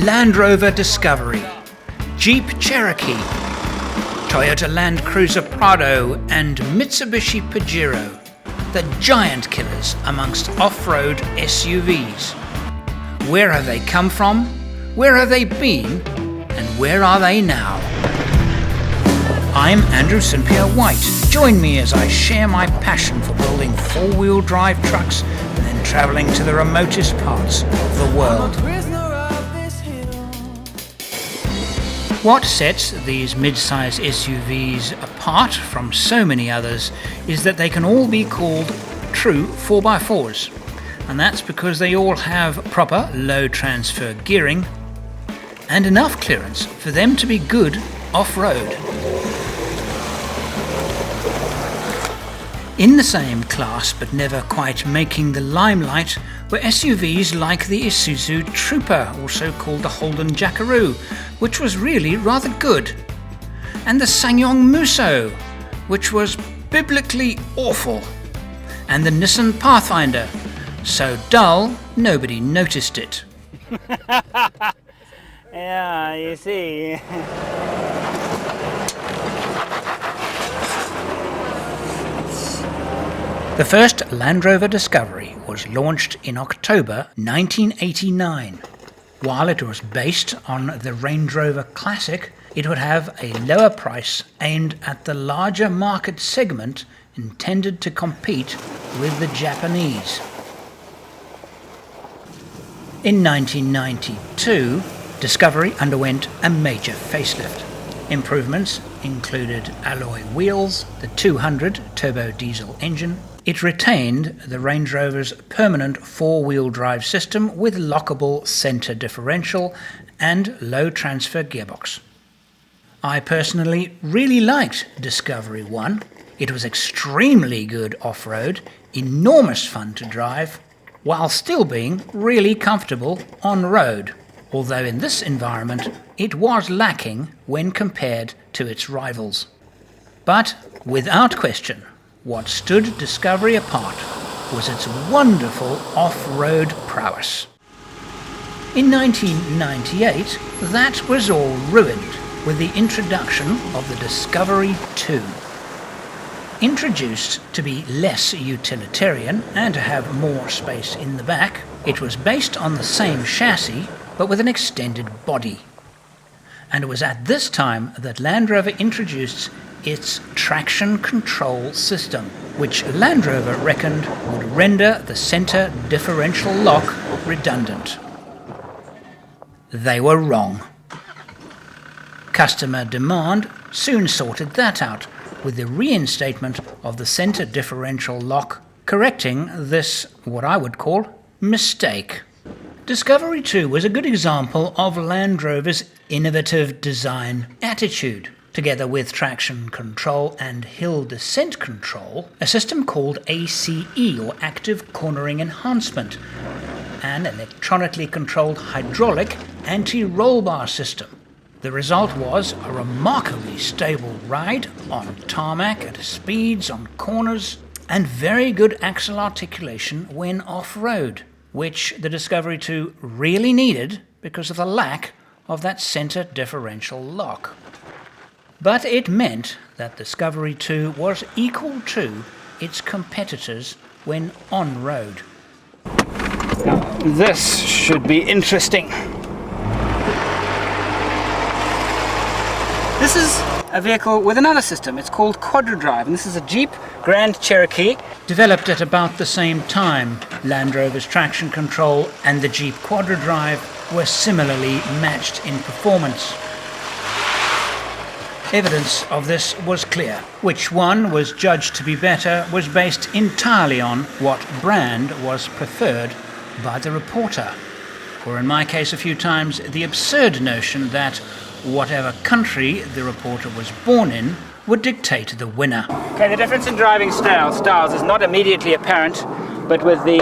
Land Rover Discovery, Jeep Cherokee, Toyota Land Cruiser Prado and Mitsubishi Pajero, the giant killers amongst off-road SUVs. Where have they come from? Where have they been? And where are they now? I'm St Pierre White. Join me as I share my passion for building four-wheel drive trucks and then travelling to the remotest parts of the world. What sets these mid-size SUVs apart from so many others is that they can all be called true 4x4s. And that's because they all have proper low transfer gearing and enough clearance for them to be good off-road. In the same class, but never quite making the limelight, were SUVs like the Isuzu Trooper, also called the Holden Jackaroo, which was really rather good, and the SsangYong Musso, which was biblically awful, and the Nissan Pathfinder, so dull nobody noticed it. Yeah, you see. The first Land Rover Discovery was launched in October 1989. While it was based on the Range Rover Classic, it would have a lower price aimed at the larger market segment intended to compete with the Japanese. In 1992, Discovery underwent a major facelift. Improvements included alloy wheels, the 200 turbo diesel engine. It retained the Range Rover's permanent four-wheel drive system with lockable centre differential and low transfer gearbox. I personally really liked Discovery 1. It was extremely good off-road, enormous fun to drive, while still being really comfortable on-road, although in this environment it was lacking when compared to its rivals. But without question, what stood Discovery apart was its wonderful off-road prowess. In 1998, that was all ruined with the introduction of the Discovery 2. Introduced to be less utilitarian and to have more space in the back, it was based on the same chassis but with an extended body. And it was at this time that Land Rover introduced its traction control system, which Land Rover reckoned would render the centre differential lock redundant. They were wrong. Customer demand soon sorted that out with the reinstatement of the centre differential lock, correcting this, what I would call, mistake. Discovery 2 was a good example of Land Rover's innovative design attitude. Together with traction control and hill descent control, a system called ACE, or Active Cornering Enhancement, an electronically controlled hydraulic anti-roll bar system. The result was a remarkably stable ride on tarmac at speeds, on corners, and very good axle articulation when off-road, which the Discovery 2 really needed because of the lack of that centre differential lock. But it meant that Discovery 2 was equal to its competitors when on-road. Now, this should be interesting. This is a vehicle with another system. It's called QuadraDrive, and this is a Jeep Grand Cherokee, developed at about the same time. Land Rover's traction control and the Jeep QuadraDrive were similarly matched in performance. Evidence of this was clear. Which one was judged to be better was based entirely on what brand was preferred by the reporter, or in my case a few times, the absurd notion that whatever country the reporter was born in would dictate the winner. Okay, the difference in driving styles is not immediately apparent, but with the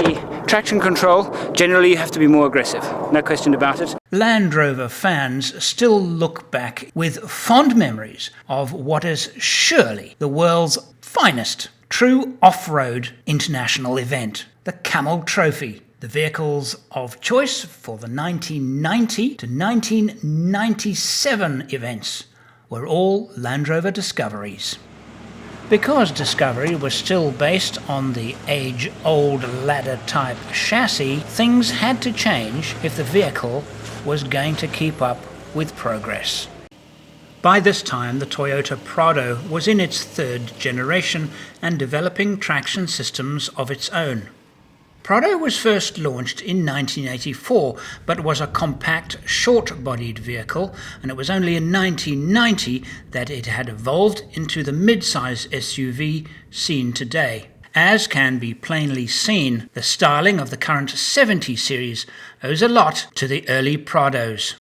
traction control, generally you have to be more aggressive. No question about it. Land Rover fans still look back with fond memories of what is surely the world's finest true off-road international event, the Camel Trophy, The vehicles of choice for the 1990 to 1997 events were all Land Rover Discoveries. Because Discovery was still based on the age-old ladder-type chassis, things had to change if the vehicle was going to keep up with progress. By this time, the Toyota Prado was in its third generation and developing traction systems of its own. Prado was first launched in 1984, but was a compact, short-bodied vehicle, and it was only in 1990 that it had evolved into the mid-size SUV seen today. As can be plainly seen, the styling of the current 70 series owes a lot to the early Prados.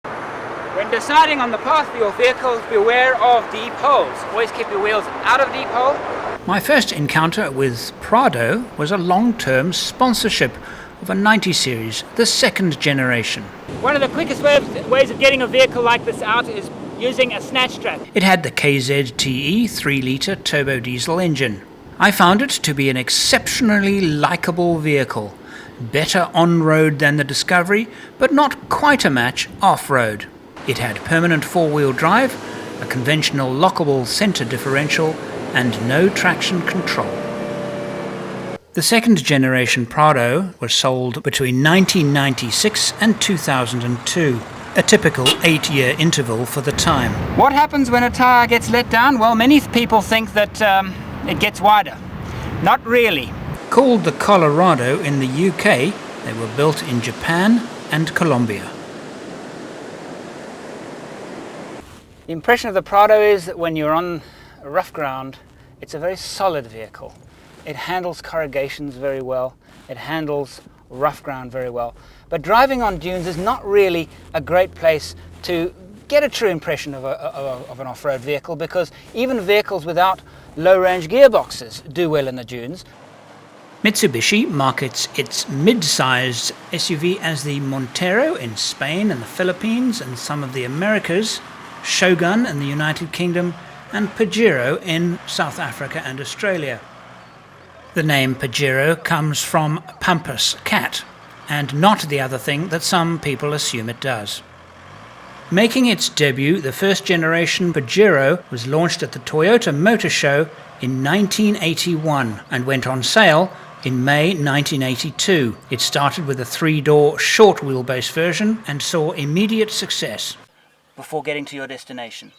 When deciding on the path for your vehicles, beware of deep holes. Always keep your wheels out of deep hole. My first encounter with Prado was a long-term sponsorship of a 90 series, the second generation. One of the quickest ways of getting a vehicle like this out is using a snatch strap. It had the KZTE 3-litre turbo diesel engine. I found it to be an exceptionally likeable vehicle, better on-road than the Discovery, but not quite a match off-road. It had permanent four-wheel drive, a conventional lockable centre differential, and no traction control. The second generation Prado was sold between 1996 and 2002, a typical 8-year interval for the time. What happens when a tyre gets let down? Well, many people think that it gets wider. Not really. Called the Colorado in the UK, they were built in Japan and Colombia. The impression of the Prado is that when you're on rough ground, it's a very solid vehicle. It handles corrugations very well. It handles rough ground very well. But driving on dunes is not really a great place to get a true impression of an off-road vehicle, because even vehicles without low-range gearboxes do well in the dunes. Mitsubishi markets its mid-sized SUV as the Montero in Spain and the Philippines and some of the Americas, Shogun in the United Kingdom, and Pajero in South Africa and Australia. The name Pajero comes from pampas cat, and not the other thing that some people assume it does. Making its debut, the first generation Pajero was launched at the Toyota Motor Show in 1981 and went on sale in May 1982. It started with a 3-door short wheelbase version and saw immediate success. Before getting to your destination,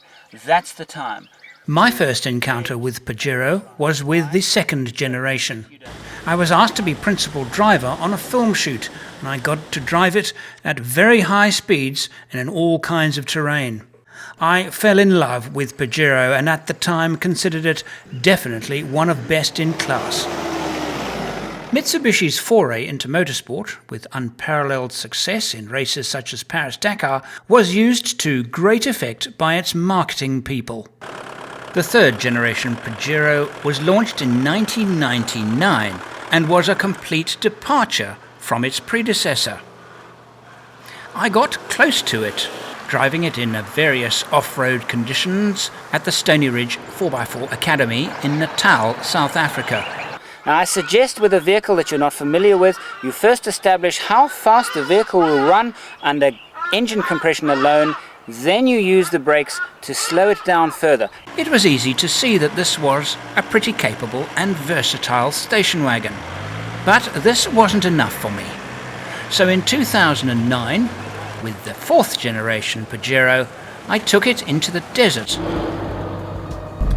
that's the time. My first encounter with Pajero was with the second generation. I was asked to be principal driver on a film shoot, and I got to drive it at very high speeds and in all kinds of terrain. I fell in love with Pajero and at the time considered it definitely one of best in class. Mitsubishi's foray into motorsport, with unparalleled success in races such as Paris-Dakar, was used to great effect by its marketing people. The third generation Pajero was launched in 1999 and was a complete departure from its predecessor. I got close to it, driving it in various off-road conditions at the Stony Ridge 4x4 Academy in Natal, South Africa. Now, I suggest with a vehicle that you're not familiar with, you first establish how fast the vehicle will run under engine compression alone, then you use the brakes to slow it down further. It was easy to see that this was a pretty capable and versatile station wagon. But this wasn't enough for me. So in 2009, with the fourth generation Pajero, I took it into the desert.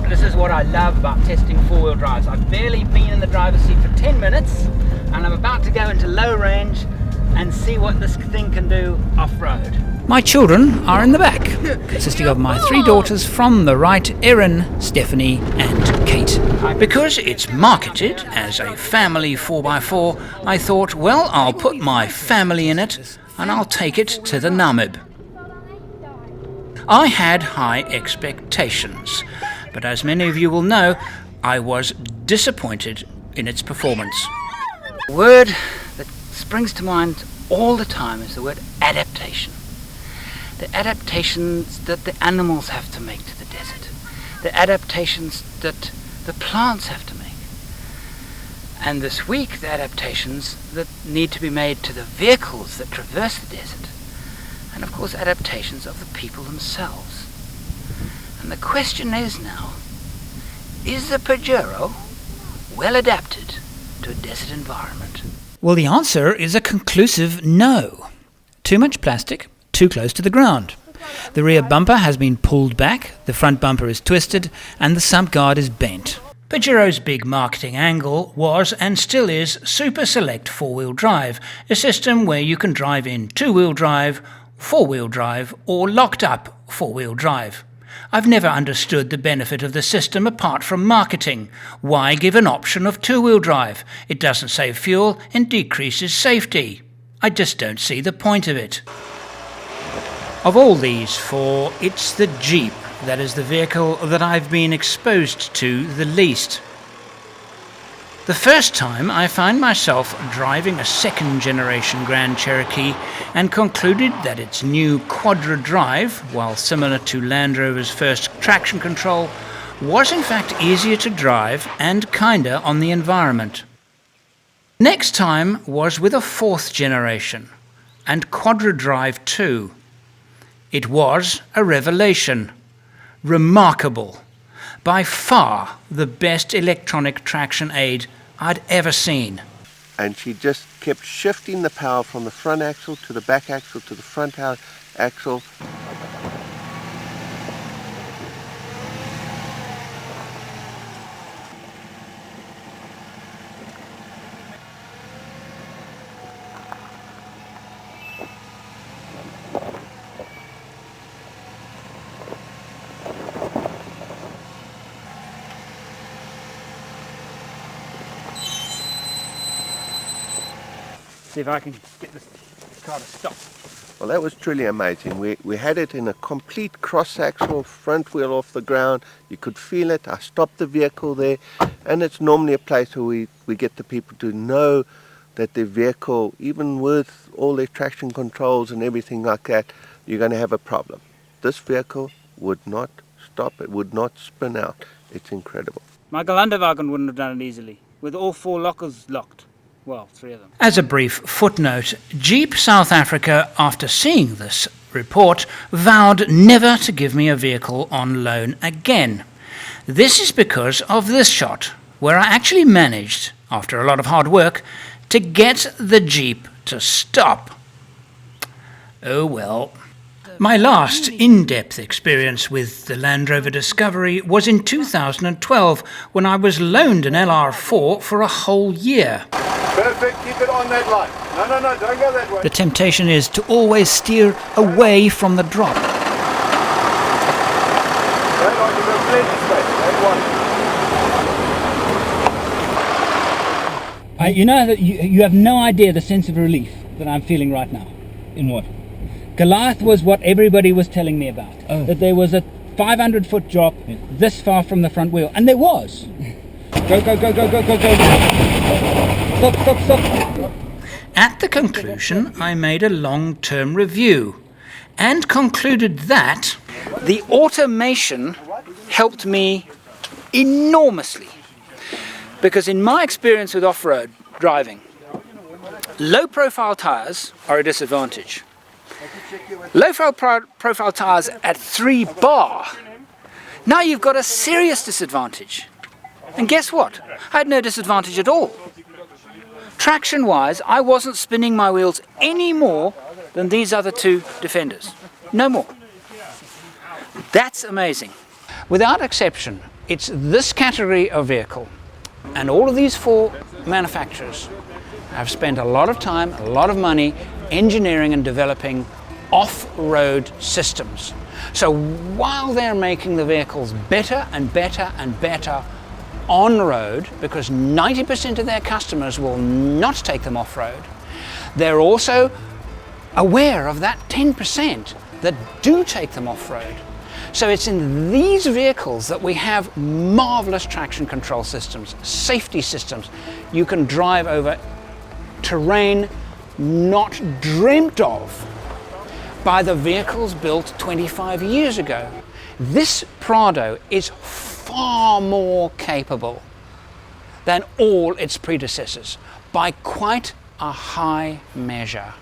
This is what I love about testing four-wheel drives. I've barely been in the driver's seat for 10 minutes, and I'm about to go into low range and see what this thing can do off-road. My children are in the back, consisting of my 3 daughters from the right, Erin, Stephanie and Kate. Because it's marketed as a family 4x4, I thought, well, I'll put my family in it and I'll take it to the Namib. I had high expectations, but as many of you will know, I was disappointed in its performance. The word that springs to mind all the time is the word adaptation. The adaptations that the animals have to make to the desert. The adaptations that the plants have to make. And this week, the adaptations that need to be made to the vehicles that traverse the desert. And of course, adaptations of the people themselves. And the question is now, is the Pajero well adapted to a desert environment? Well, the answer is a conclusive no. Too much plastic, too close to the ground. The rear bumper has been pulled back, the front bumper is twisted, and the sump guard is bent. Pajero's big marketing angle was and still is Super Select 4-wheel drive, a system where you can drive in 2-wheel drive, 4-wheel drive, or locked up 4-wheel drive. I've never understood the benefit of the system apart from marketing. Why give an option of 2-wheel drive? It doesn't save fuel and decreases safety. I just don't see the point of it. Of all these four, it's the Jeep that is the vehicle that I've been exposed to the least. The first time I found myself driving a second-generation Grand Cherokee and concluded that its new quadra drive, while similar to Land Rover's first traction control, was in fact easier to drive and kinder on the environment. Next time was with a fourth generation, and quadra drive too. It was a revelation. Remarkable. By far the best electronic traction aid I'd ever seen. And she just kept shifting the power from the front axle to the back axle to the front axle. See if I can get this car to stop. Well, that was truly amazing. We had it in a complete cross-axle, front wheel off the ground. You could feel it. I stopped the vehicle there, and it's normally a place where we get the people to know that their vehicle, even with all their traction controls and everything like that, you're going to have a problem. This vehicle would not stop. It would not spin out. It's incredible. My Gelandewagen wouldn't have done it easily, with all 4 lockers locked. Well, 3 of them. As a brief footnote, Jeep South Africa, after seeing this report, vowed never to give me a vehicle on loan again. This is because of this shot, where I actually managed, after a lot of hard work, to get the Jeep to stop. Oh well. My last in-depth experience with the Land Rover Discovery was in 2012, when I was loaned an LR4 for a whole year. Perfect, keep it on that line. No, don't go that way. The temptation is to always steer away from the drop. That line, you've got plenty space. That one. You know that you have no idea the sense of relief that I'm feeling right now. In what? Goliath was what everybody was telling me about. Oh. That there was a 500-foot drop this far from the front wheel. And there was. Go. Stop. At the conclusion, I made a long-term review and concluded that the automation helped me enormously. Because in my experience with off-road driving, low-profile tires are a disadvantage. Low-profile tires at 3 bar, now you've got a serious disadvantage. And guess what? I had no disadvantage at all. Traction-wise, I wasn't spinning my wheels any more than these other 2 Defenders. No more. That's amazing. Without exception, it's this category of vehicle, and all of these 4 manufacturers have spent a lot of time, a lot of money engineering and developing off-road systems. So while they're making the vehicles better and better and better on-road, because 90% of their customers will not take them off-road, they're also aware of that 10% that do take them off-road. So it's in these vehicles that we have marvelous traction control systems, safety systems. You can drive over terrain not dreamt of by the vehicles built 25 years ago. This Prado is far more capable than all its predecessors by quite a high measure.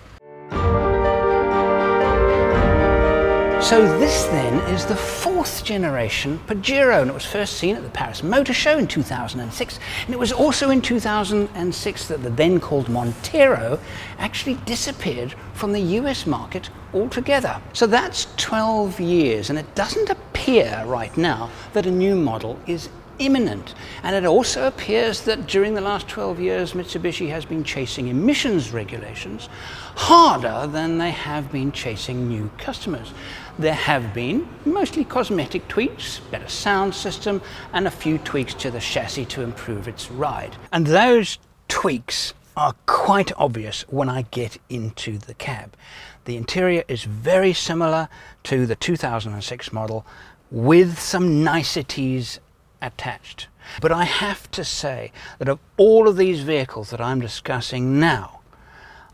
So this then is the fourth generation Pajero, and it was first seen at the Paris Motor Show in 2006, and it was also in 2006 that the then called Montero actually disappeared from the US market altogether. So that's 12 years, and it doesn't appear right now that a new model is imminent. And it also appears that during the last 12 years Mitsubishi has been chasing emissions regulations harder than they have been chasing new customers. There have been mostly cosmetic tweaks, better sound system, and a few tweaks to the chassis to improve its ride. And those tweaks are quite obvious when I get into the cab. The interior is very similar to the 2006 model with some niceties attached. But I have to say that of all of these vehicles that I'm discussing now,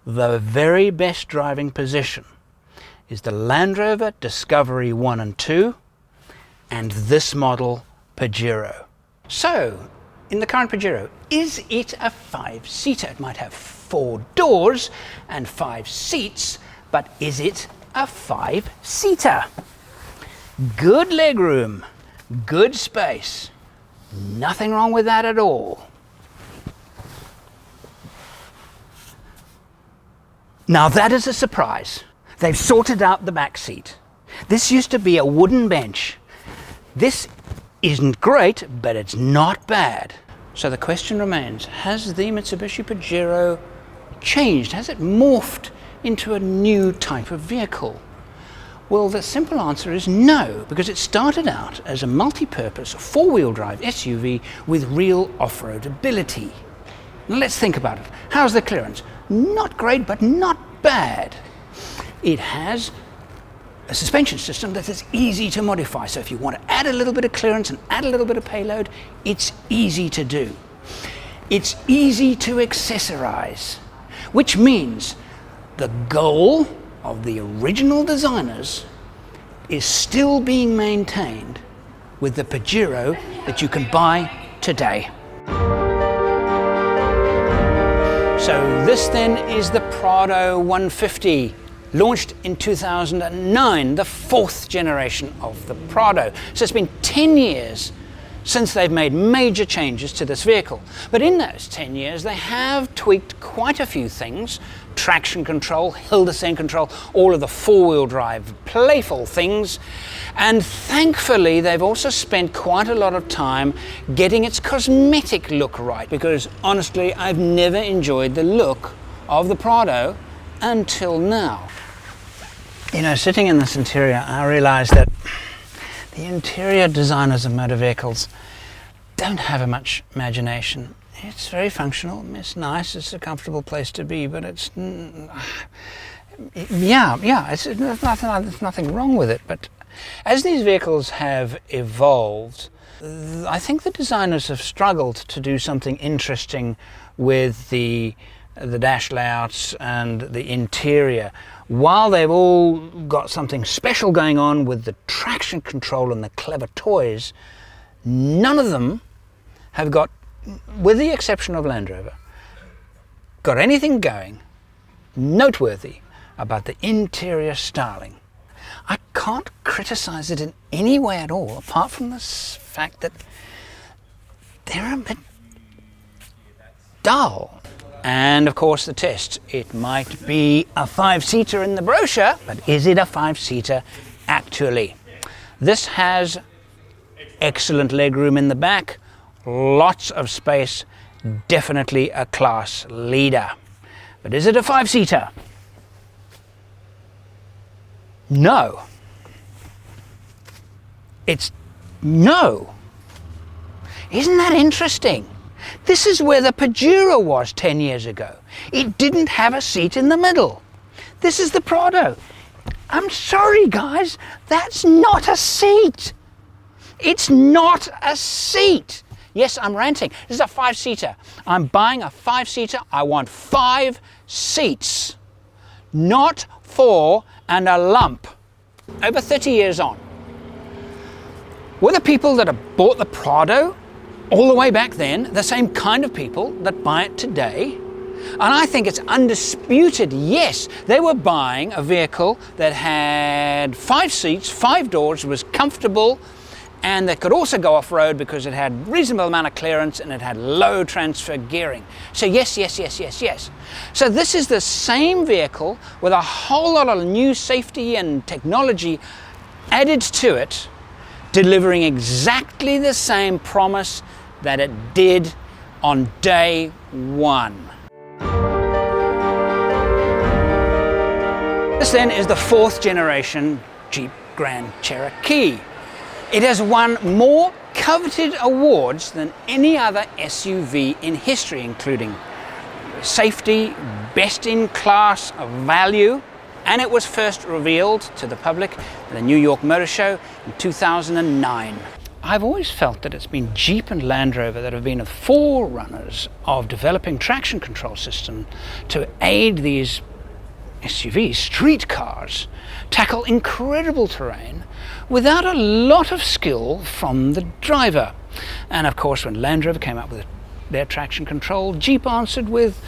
the very best driving position is the Land Rover Discovery 1 and 2 and this model Pajero. So, in the current Pajero, is it a 5-seater? It might have 4 doors and 5 seats, but is it a 5-seater? Good legroom, good space, nothing wrong with that at all. Now that is a surprise. They've sorted out the back seat. This used to be a wooden bench. This isn't great, but it's not bad. So the question remains, has the Mitsubishi Pajero changed? Has it morphed into a new type of vehicle? Well, the simple answer is no, because it started out as a multi-purpose 4-wheel drive SUV with real off-road ability. Now let's think about it. How's the clearance? Not great, but not bad. It has a suspension system that is easy to modify. So if you want to add a little bit of clearance and add a little bit of payload, it's easy to do. It's easy to accessorize, which means the goal of the original designers is still being maintained with the Pajero that you can buy today. So this then is the Prado 150, launched in 2009, the 4th generation of the Prado. So it's been 10 years since they've made major changes to this vehicle. But in those 10 years, they have tweaked quite a few things. Traction control, hill descent control, all of the 4-wheel drive playful things. And thankfully, they've also spent quite a lot of time getting its cosmetic look right, because honestly, I've never enjoyed the look of the Prado until now. You know, sitting in this interior, I realized that the interior designers of motor vehicles don't have much imagination. It's very functional, it's nice, it's a comfortable place to be, but it's, there's nothing wrong with it. But as these vehicles have evolved, I think the designers have struggled to do something interesting with the dash layouts and the interior. While they've all got something special going on with the traction control and the clever toys, none of them have got, with the exception of Land Rover, got anything going noteworthy about the interior styling. I can't criticize it in any way at all, apart from the fact that they're a bit dull. And of course the test. It might be a 5-seater in the brochure, but is it a 5-seater actually? This has excellent legroom in the back, lots of space, definitely a class leader. But is it a 5-seater? No. It's no. Isn't that interesting? This is where the Pajero was 10 years ago. It didn't have a seat in the middle. This is the Prado. I'm sorry, guys, that's not a seat. It's not a seat. Yes, I'm ranting. This is a 5-seater. I'm buying a 5-seater. I want 5 seats, not 4 and a lump. Over 30 years on. Were the people that have bought the Prado all the way back then, the same kind of people that buy it today. And I think it's undisputed, yes, they were buying a vehicle that had 5 seats, 5 doors, was comfortable, and that could also go off-road because it had reasonable amount of clearance and it had low transfer gearing. So yes, yes, yes, yes, yes. So this is the same vehicle with a whole lot of new safety and technology added to it, delivering exactly the same promise that it did on day one. This then is the 4th generation Jeep Grand Cherokee. It has won more coveted awards than any other SUV in history, including safety, best in class, value, and it was first revealed to the public at the New York Motor Show in 2009. I've always felt that it's been Jeep and Land Rover that have been the forerunners of developing traction control system to aid these SUVs, street cars, tackle incredible terrain without a lot of skill from the driver. And of course, when Land Rover came up with their traction control, Jeep answered with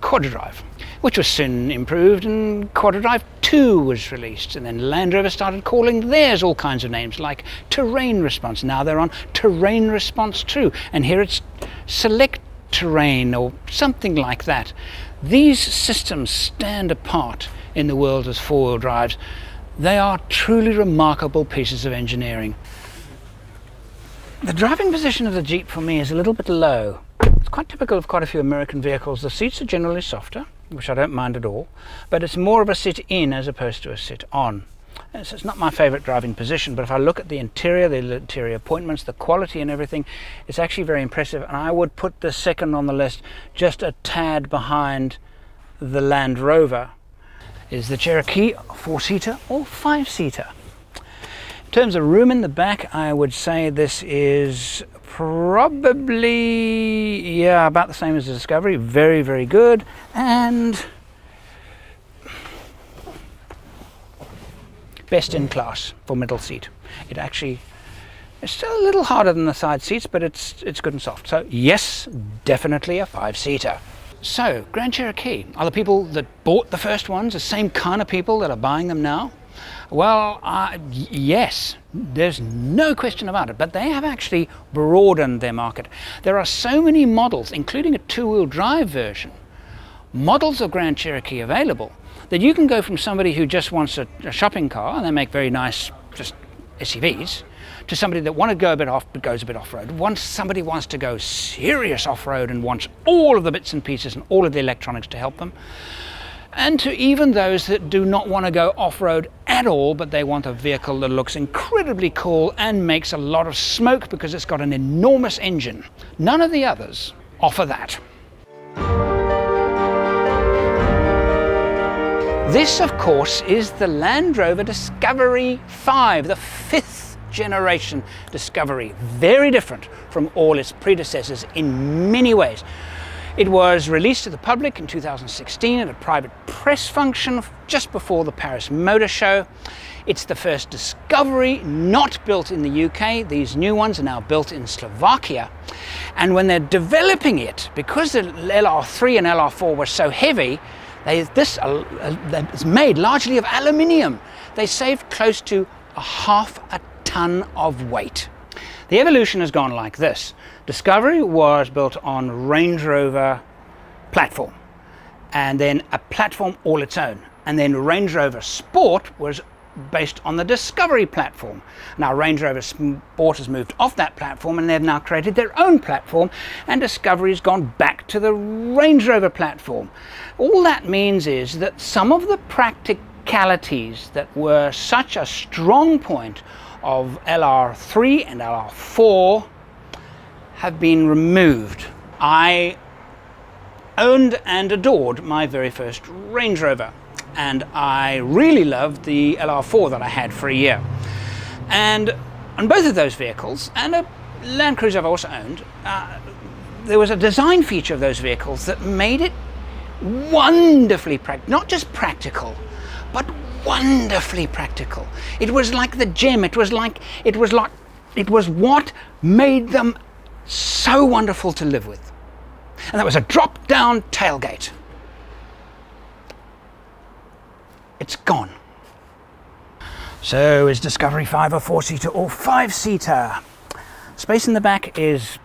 Quadra-Drive, which was soon improved, and Quadra-Drive 2 was released, and then Land Rover started calling theirs all kinds of names like Terrain Response. Now they're on Terrain Response 2, and here it's Select Terrain or something like that. These systems stand apart in the world as four-wheel drives. They are truly remarkable pieces of engineering. The driving position of the Jeep for me is a little bit low. It's quite typical of quite a few American vehicles. The seats are generally softer, which I don't mind at all, but it's more of a sit-in as opposed to a sit-on. And so it's not my favorite driving position, but if I look at the interior appointments, the quality and everything, it's actually very impressive, and I would put the second on the list just a tad behind the Land Rover. Is the Cherokee a 4-seater or 5-seater? In terms of room in the back, I would say this is probably, yeah, about the same as the Discovery. Very, very good. And best in class for middle seat. It actually, it's still a little harder than the side seats, but it's good and soft. So yes, definitely a 5-seater. So, Grand Cherokee, are the people that bought the first ones the same kind of people that are buying them now? Well, yes, there's no question about it, but they have actually broadened their market. There are so many models, including a 2-wheel drive version, models of Grand Cherokee available, that you can go from somebody who just wants a shopping car, and they make very nice just SUVs, to somebody that wants to go a bit off but goes a bit off-road. Once somebody wants to go serious off-road and wants all of the bits and pieces and all of the electronics to help them, and to even those that do not want to go off-road at all, but they want a vehicle that looks incredibly cool and makes a lot of smoke because it's got an enormous engine. None of the others offer that. This, of course, is the Land Rover Discovery 5, the 5th generation Discovery. Very different from all its predecessors in many ways. It was released to the public in 2016 at a private press function just before the Paris Motor Show. It's the first Discovery not built in the UK. These new ones are now built in Slovakia. And when they're developing it, because the LR3 and LR4 were so heavy, it's made largely of aluminium. They saved close to 1/2 ton of weight. The evolution has gone like this. Discovery was built on Range Rover platform, and then a platform all its own. And then Range Rover Sport was based on the Discovery platform. Now Range Rover Sport has moved off that platform, and they've now created their own platform, and Discovery's gone back to the Range Rover platform. All that means is that some of the practicalities that were such a strong point of LR3 and LR4 have been removed. I owned and adored my very first Range Rover, and I really loved the LR4 that I had for a year. And on both of those vehicles, and a Land Cruiser I've also owned, there was a design feature of those vehicles that made it wonderfully not just practical, but wonderfully practical. It was like the gem. It was what made them So wonderful to live with. And that was a drop-down tailgate. It's gone. So is Discovery 5 a 4-seater or 5-seater? Space in the back is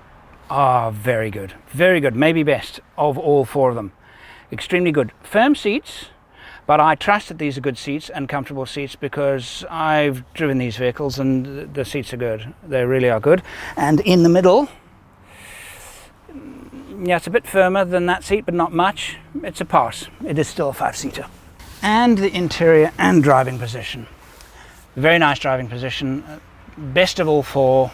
very good. Very good, maybe best of all 4 of them. Extremely good. Firm seats, but I trust that these are good seats and comfortable seats because I've driven these vehicles and the seats are good. They really are good. And in the middle, yeah, it's a bit firmer than that seat, but not much. It's a pass. It is still a 5-seater. And the interior and driving position. Very nice driving position. Best of all 4.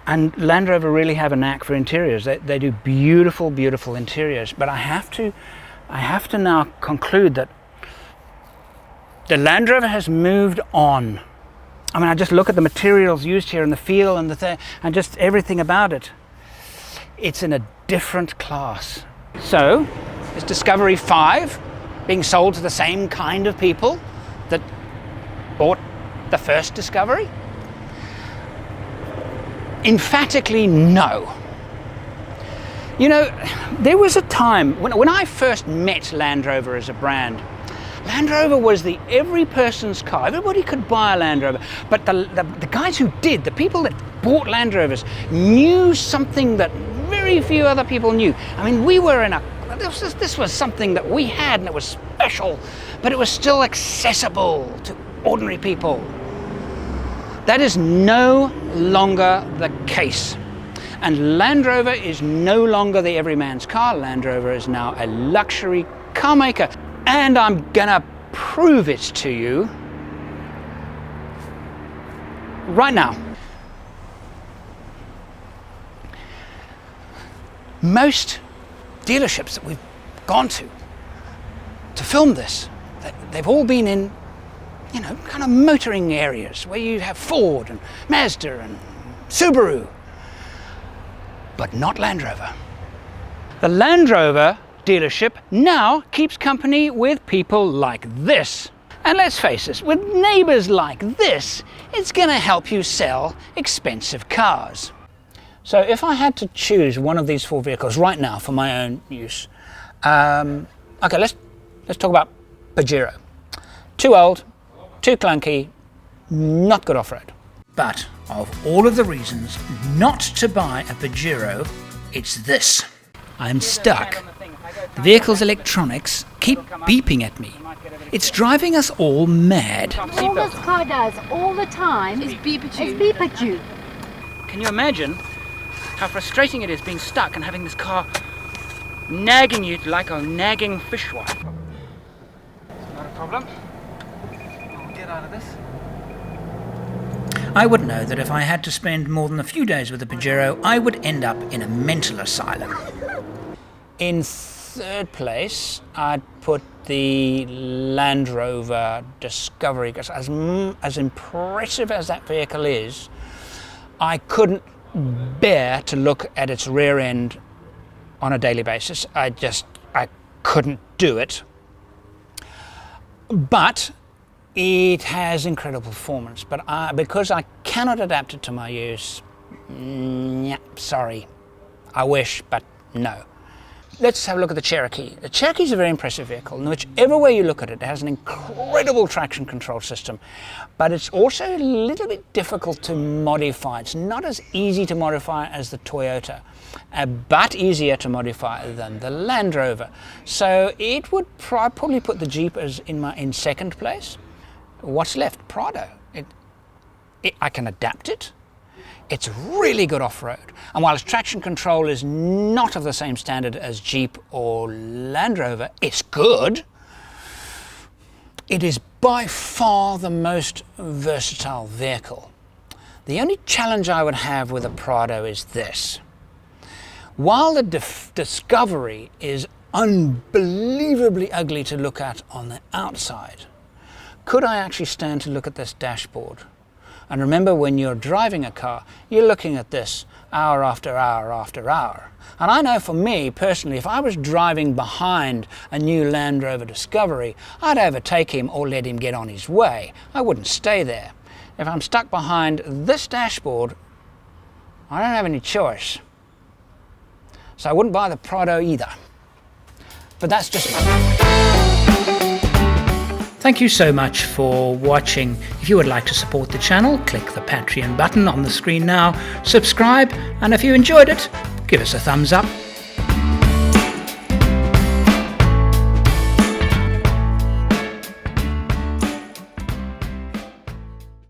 And Land Rover really have a knack for interiors. They do beautiful, beautiful interiors. But I have to now conclude that the Land Rover has moved on. I mean, I just look at the materials used here and the feel and and just everything about it. It's in a different class. So, is Discovery 5 being sold to the same kind of people that bought the first Discovery? Emphatically no. You know, there was a time when I first met Land Rover as a brand, Land Rover was the every person's car. Everybody could buy a Land Rover, but the guys who did, the people that bought Land Rovers, knew something that very few other people knew. I mean, we were in this was something that we had and it was special, but it was still accessible to ordinary people. That is no longer the case. And Land Rover is no longer the everyman's car. Land Rover is now a luxury car maker. And I'm gonna prove it to you right now. Most dealerships that we've gone to film this, they've all been in, you know, kind of motoring areas where you have Ford and Mazda and Subaru, but not Land Rover. The Land Rover dealership now keeps company with people like this. And let's face it, with neighbors like this, it's going to help you sell expensive cars. So if I had to choose one of these 4 vehicles right now for my own use, okay, let's talk about Pajero. Too old, too clunky, not good off-road. But of all of the reasons not to buy a Pajero, it's this. I'm stuck. The vehicle's electronics keep beeping at me. It's driving us all mad. All this car does all the time is beep at you. Can you imagine how frustrating it is being stuck and having this car nagging you like a nagging fishwife? Not a problem. I'll get out of this. I would know that if I had to spend more than a few days with a Pajero, I would end up in a mental asylum. In 3rd place, I'd put the Land Rover Discovery, because as impressive as that vehicle is, I couldn't bear to look at its rear end on a daily basis. I couldn't do it. But it has incredible performance, but because I cannot adapt it to my use, sorry. I wish, but no. Let's have a look at the Cherokee. The Cherokee is a very impressive vehicle, in whichever way you look at it, it has an incredible traction control system, but it's also a little bit difficult to modify. It's not as easy to modify as the Toyota, but easier to modify than the Land Rover. So it would probably put the Jeep as in 2nd place. What's left? Prado. I can adapt it. It's really good off-road. And while its traction control is not of the same standard as Jeep or Land Rover, it's good. It is by far the most versatile vehicle. The only challenge I would have with a Prado is this. While the Discovery is unbelievably ugly to look at on the outside, could I actually stand to look at this dashboard? And remember, when you're driving a car, you're looking at this hour after hour after hour. And I know for me, personally, if I was driving behind a new Land Rover Discovery, I'd overtake him or let him get on his way. I wouldn't stay there. If I'm stuck behind this dashboard, I don't have any choice. So I wouldn't buy the Prado either. But that's just me. Thank you so much for watching. If you would like to support the channel, click the Patreon button on the screen now, subscribe, and if you enjoyed it, give us a thumbs up